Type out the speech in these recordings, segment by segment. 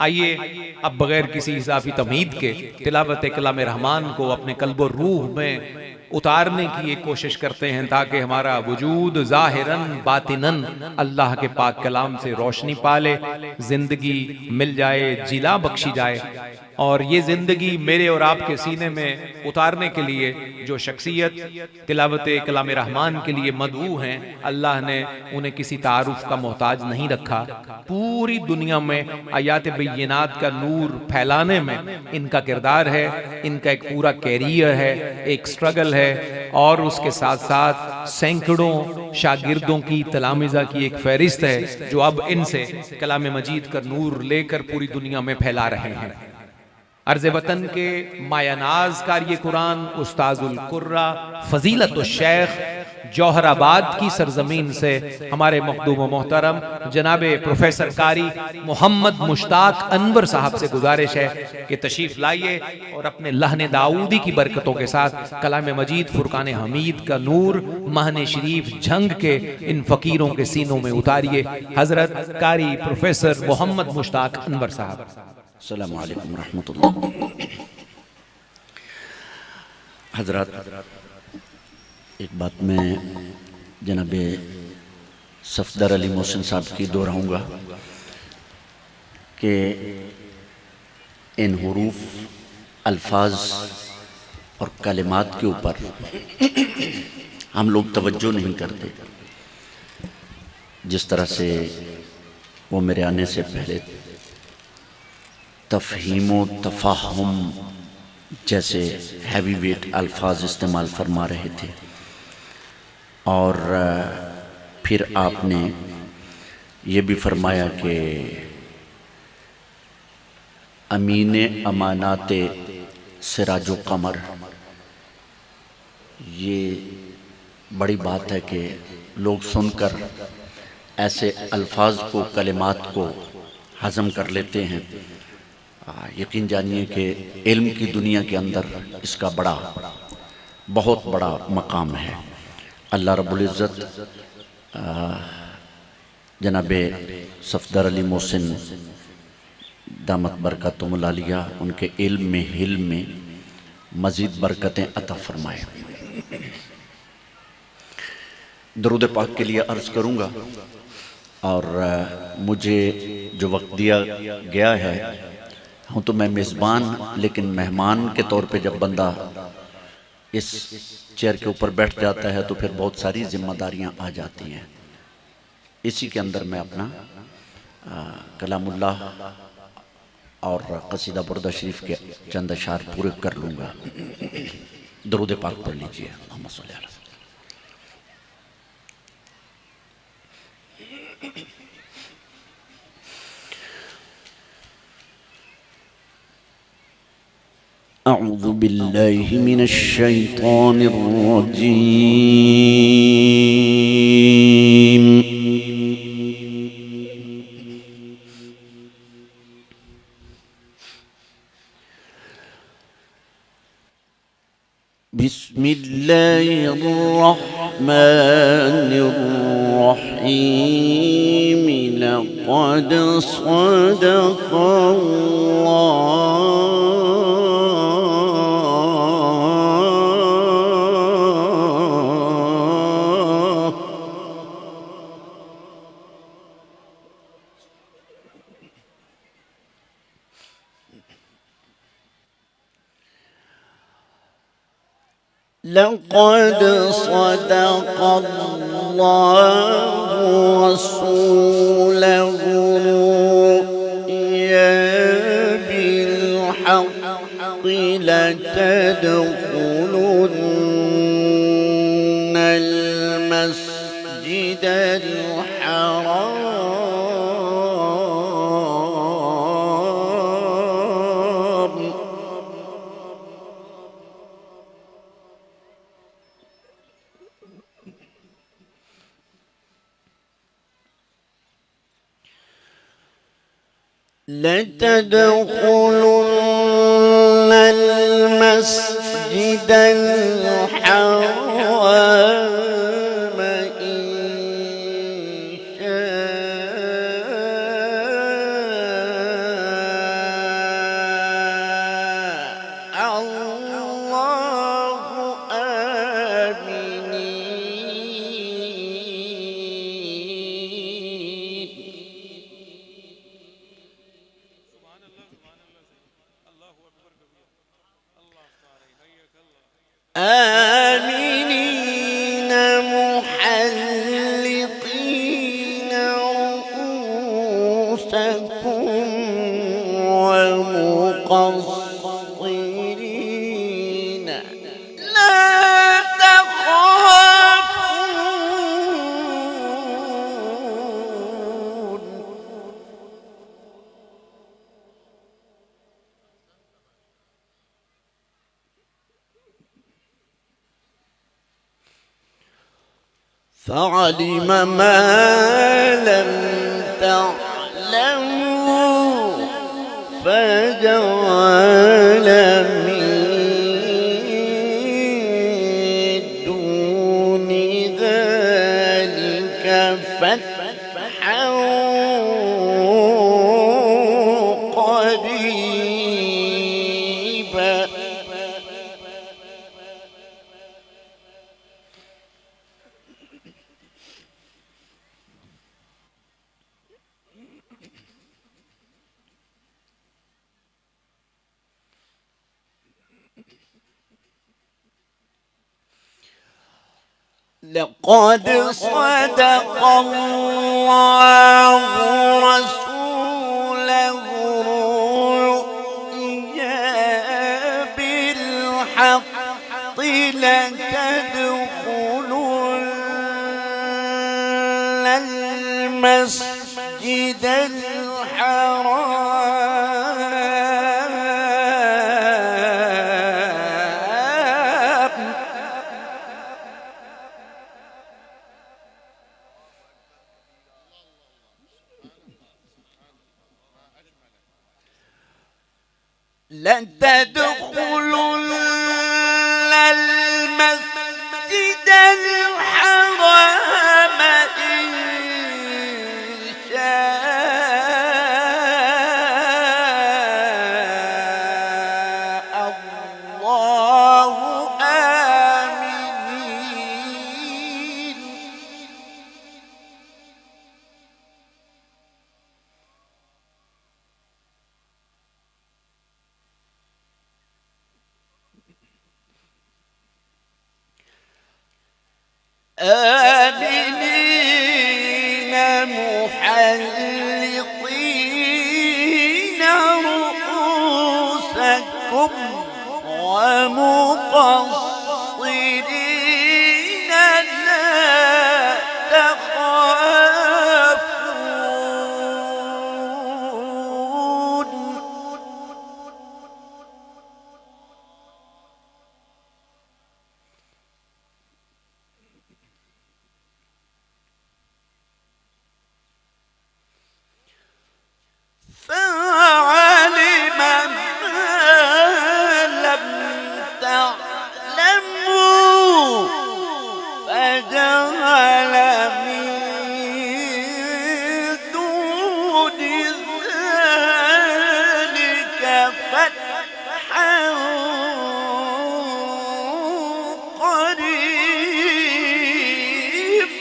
آئیے اب بغیر کسی اضافی تمہید کے تلاوت کلام رحمان کو اپنے قلب و روح میں اتارنے کی ایک کوشش کرتے ہیں تاکہ ہمارا وجود ظاہراً باطناً اللہ کے پاک کلام سے روشنی پالے، زندگی مل جائے، جلا بخشی جائے۔ اور یہ زندگی میرے اور آپ کے سینے میں اتارنے کے لیے جو شخصیت تلاوت کلام رحمان کے لیے مدعو ہیں، اللہ نے انہیں کسی تعارف کا محتاج نہیں رکھا۔ پوری دنیا میں آیات بینات کا نور پھیلانے میں ان کا کردار ہے، ان کا ایک پورا کیریئر ہے، ایک سٹرگل ہے، اور اس کے ساتھ ساتھ سینکڑوں شاگردوں کی تلامذہ کی ایک فہرست ہے جو اب ان سے کلام مجید کا نور لے کر پوری دنیا میں پھیلا رہے ہیں۔ عرض وطن کے مایہ ناز قاری قرآن استاذ القرہ فضیلت الشیخ جوہر آباد کی سرزمین سے ہمارے مخدوم و محترم جناب پروفیسر قاری محمد مشتاق انور صاحب سے گزارش ہے کہ تشریف لائیے اور اپنے لحن داؤدی کی برکتوں کے ساتھ کلام مجید فرقان حمید کا نور مہن شریف جھنگ کے ان فقیروں کے سینوں میں اتاریے۔ حضرت قاری پروفیسر محمد مشتاق انور صاحب۔ السلام علیکم ورحمۃ اللہ۔ حضرات، ایک بات میں جناب صفدر علی محسن صاحب کی دہراؤں گا کہ ان حروف، الفاظ اور کلمات کے اوپر ہم لوگ توجہ نہیں کرتے، جس طرح سے وہ میرے آنے سے پہلے تفہیم و تفاہم جیسے ہیوی ویٹ الفاظ استعمال فرما رہے تھے، اور پھر آپ نے یہ بھی فرمایا کہ امین امانات سراج و قمر۔ یہ بڑی بات ہے کہ لوگ سن کر ایسے الفاظ کو، کلمات کو ہضم کر لیتے ہیں۔ یقین جانیے کہ علم کی دنیا کے اندر اس کا بہت بڑا مقام ہے۔ اللہ رب العزت جناب صفدر علی محسن دامت برکاتہم العالیہ ان کے علم میں، حلم میں مزید برکتیں عطا فرمائے۔ درود پاک کے لیے عرض کروں گا، اور مجھے جو وقت دیا گیا ہے، ہوں تو میں میزبان، لیکن مہمان کے طور پہ جب بندہ اس چیئر کے اوپر بیٹھ جاتا ہے تو پھر بہت ساری ذمہ داریاں آ جاتی ہیں۔ اسی کے اندر میں اپنا کلام اللہ اور قصیدہ بردہ شریف کے چند اشعار پورے کر لوں گا۔ درود پاک پڑھ لیجئے۔ اللہم صلی اللہ علیہ وسلم۔ اعوذ باللہ من الشیطان الرجیم۔ بسم اللہ الرحمن الرحیم۔ لقد صدق لقد صدق الله رسوله الرؤيا بالحق لتدخلن المسجد الحرام لتدخلن المسجد الحرام إن شاء آمنين محلقين رؤوسكم ومقصرين لا تخافون فعلم ما لم تعلموا فجعل من دون ذلك فتحا قريبا لقد صدق الله رسوله الرؤيا بالحق لتدخلن المسجد الحرام لتدخلن المسجد الحرام إن شاء الله آمنين آمنين محلقين رؤوسكم ومقصرين لا تخافون فعلم ما لم تعلموا فجعل من دون ذلك فتحا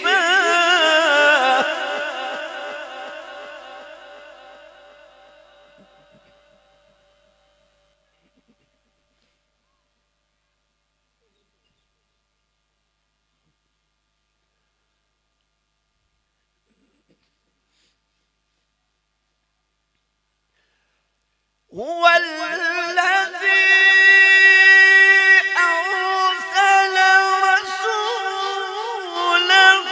قريبا هو الذي أرسل رسوله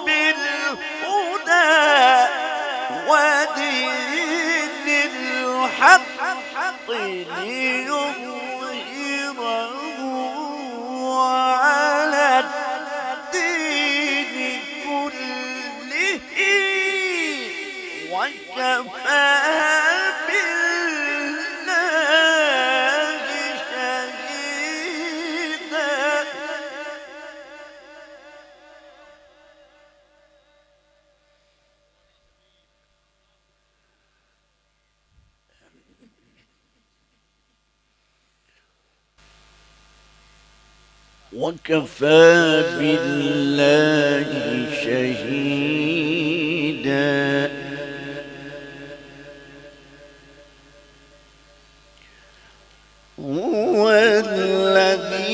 بالهدى ودين الحق ليظهره على الدين كله وكفى بالله شهيدا وكفى بالله شهيدا هو الذي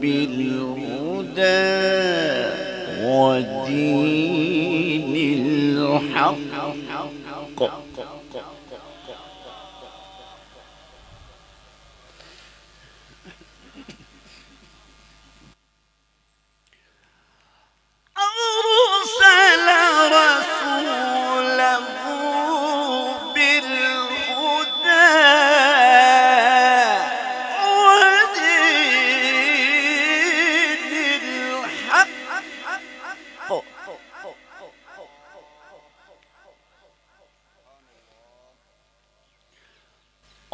بالهدى ودين الحق. أرسل رسوله بالهدى ودين الحق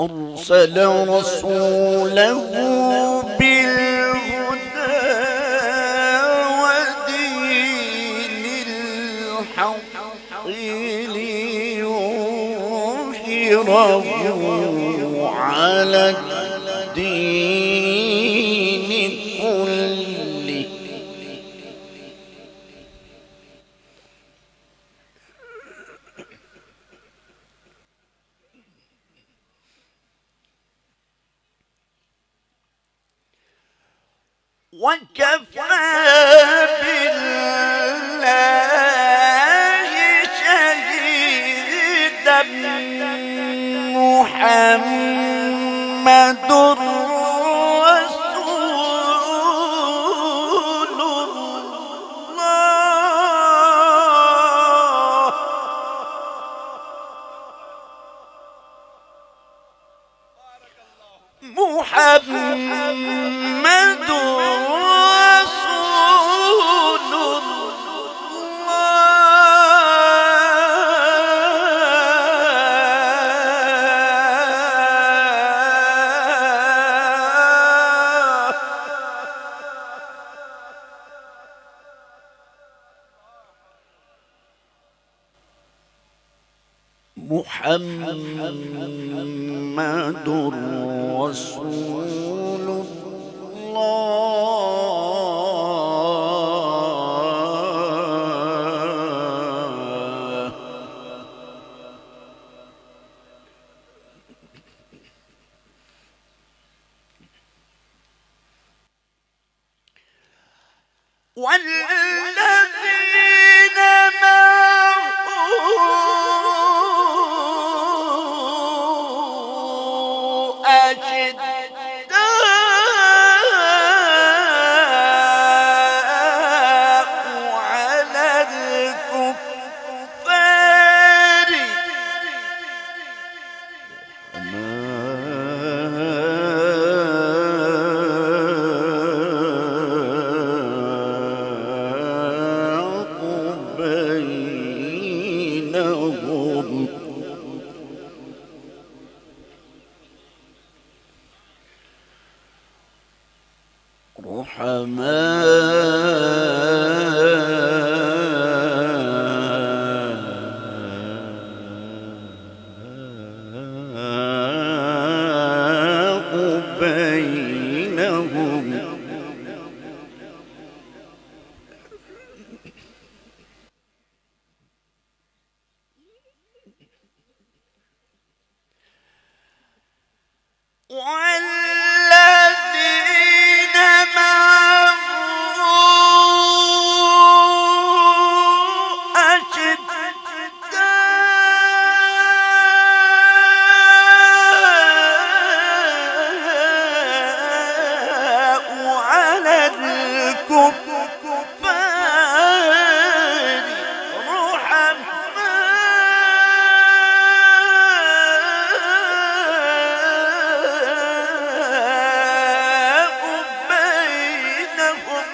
أرسل رسوله بالهدى ودين الحق ليظهره على الدين كله. وكفى بالله شهيدا محمد رسول الله محمد رسول الله محمد رسول الله. والذين معه أشداء على الكفار رحماء بينهم. والذين معه أشداء على الكفار رحماء بينهم.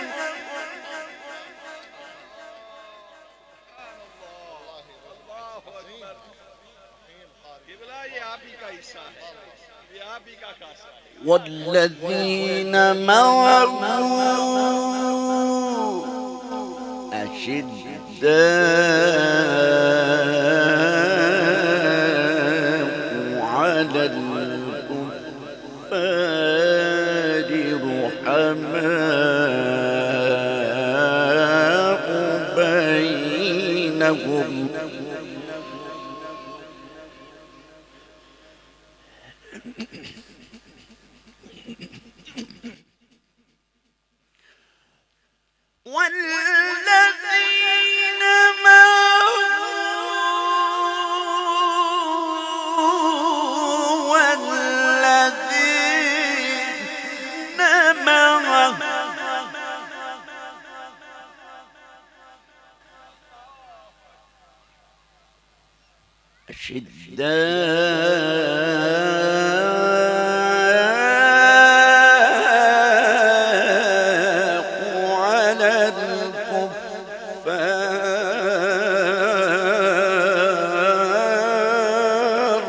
والذين معه أشداء على الكفار رحماء بينهم. أشداء على الكفار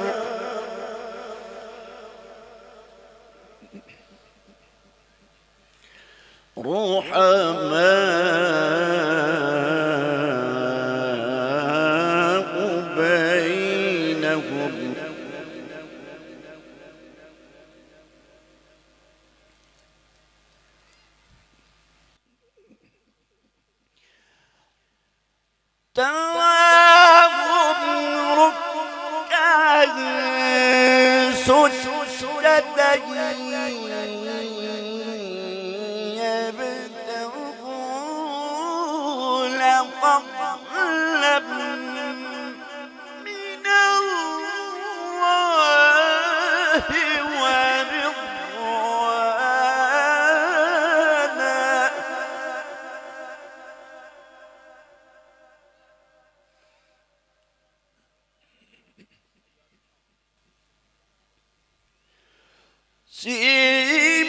رحماء بينهم تراهم ركعا سجدا يبتغون فضلا من الله ورضوانا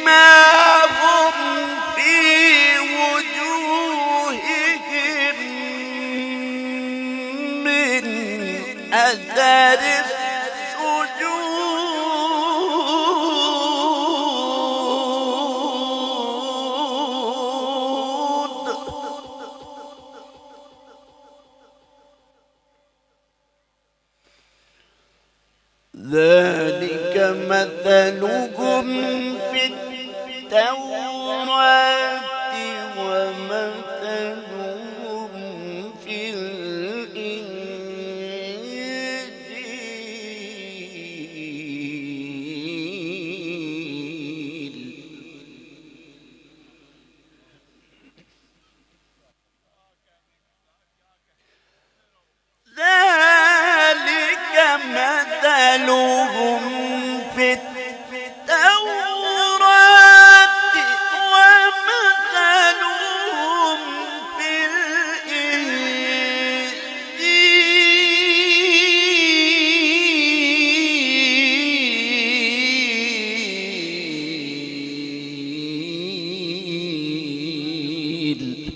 سيماهم في وجوههم من أثر السجود ذلك مثلهم في التوراة ومثلهم في الإنجيل ذلك مثلهم في التوراة ومثلهم في الإنجيل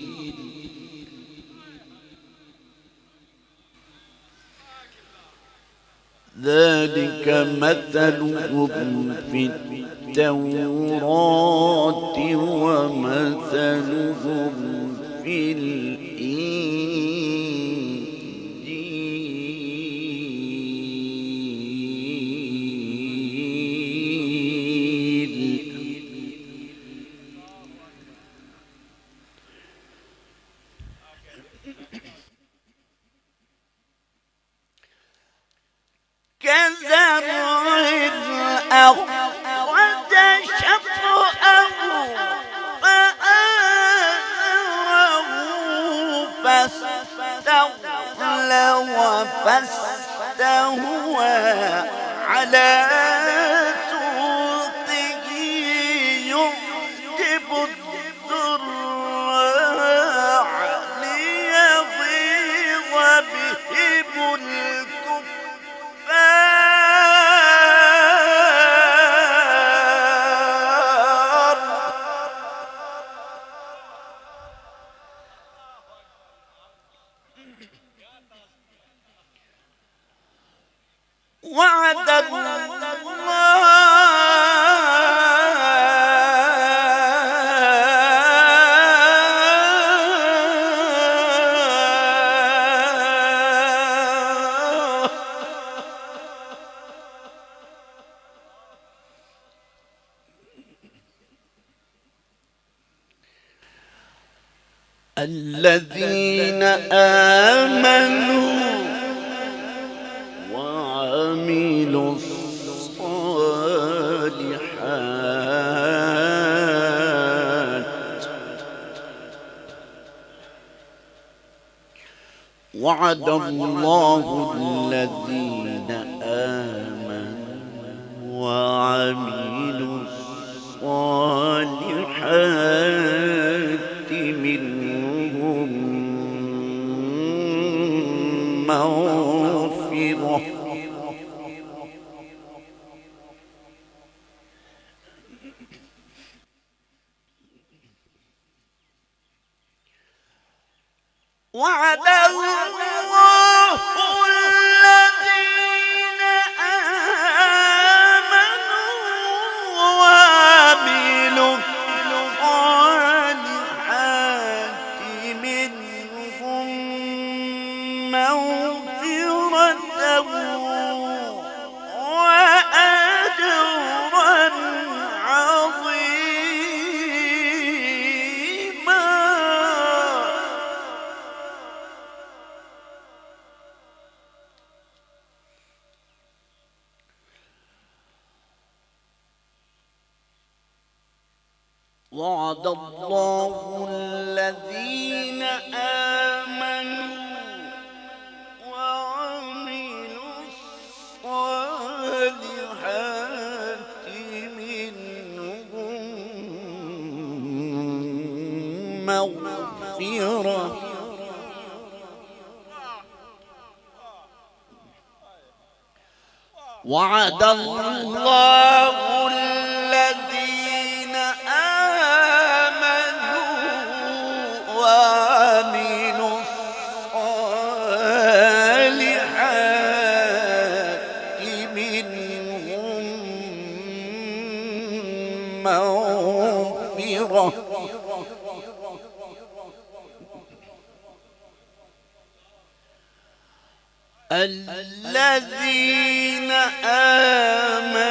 ذلك مثلهم في التوراة ومثلهم في الإنجيل كزرع أخرج شطأه فآزره فاستهوى على سوقه يعجب الزراع ليغيظ بهم الكفار وعد الذين آمنوا وعملوا الصالحات وعد الله الذين آمنوا وعملوا الصالحات منهم مغفرة وعد الله الذين آمنوا وعملوا الصالحات منهم مغفرة وأجرا عظيما. وعد الله الذين آمنوا وعملوا الصالحات منهم مغفرة وعد الله الذين آمنوا وعملوا الصالحات منهم مغفرة الذين آمنوا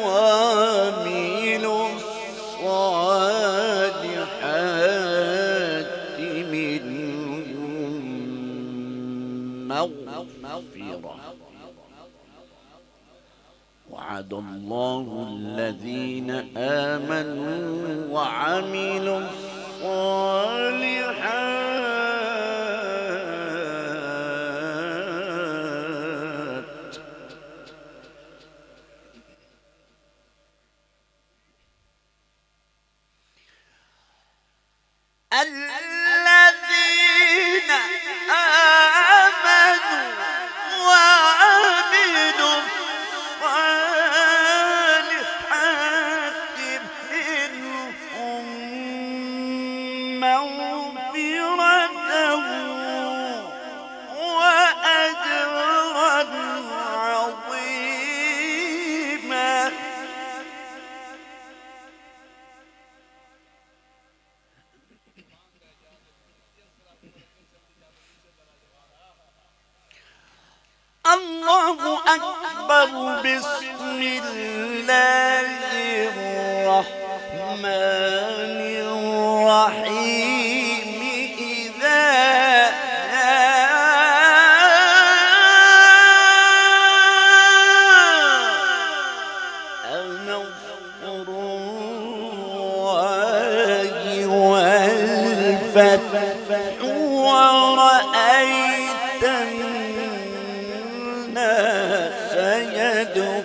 وعملوا الصالحات منهم مغفرة. وعد الله الذين آمنوا وعملوا الصالحات الذين آمنوا وعملوا الصالحات منهم مغفرة وأجرا عظيما. الله أكبر. بسم الله الرحمن الرحيم. إذا نصر الله والفتح ورأيت الناس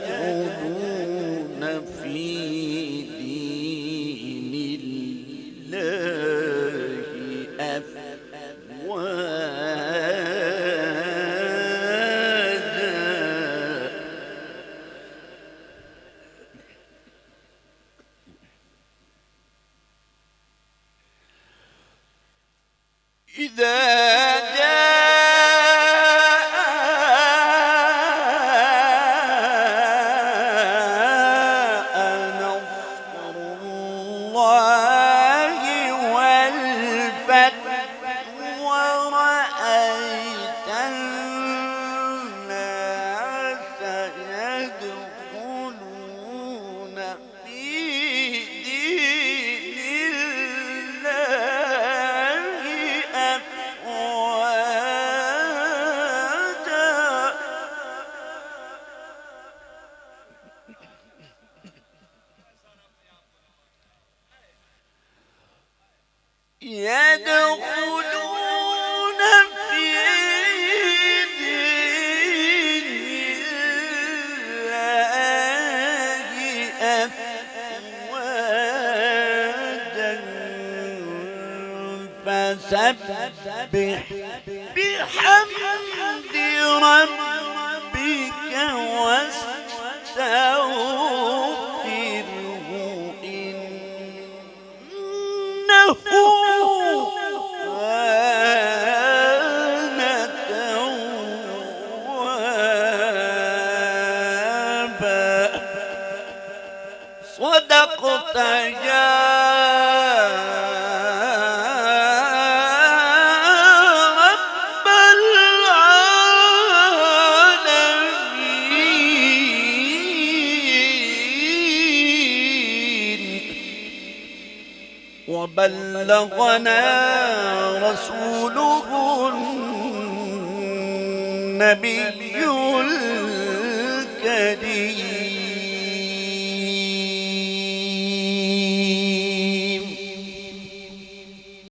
يدخلون في دين الله أفواجا. إذا جاء نصر الله والفتح ورأيت الناس يدخلون في دين الله أفواجا. يدخلون في دين الله أفواجا. فسبح بحمد ربك واستغفره إنه صدقت يا رب العالمين وبلغنا رسوله النبي الكريم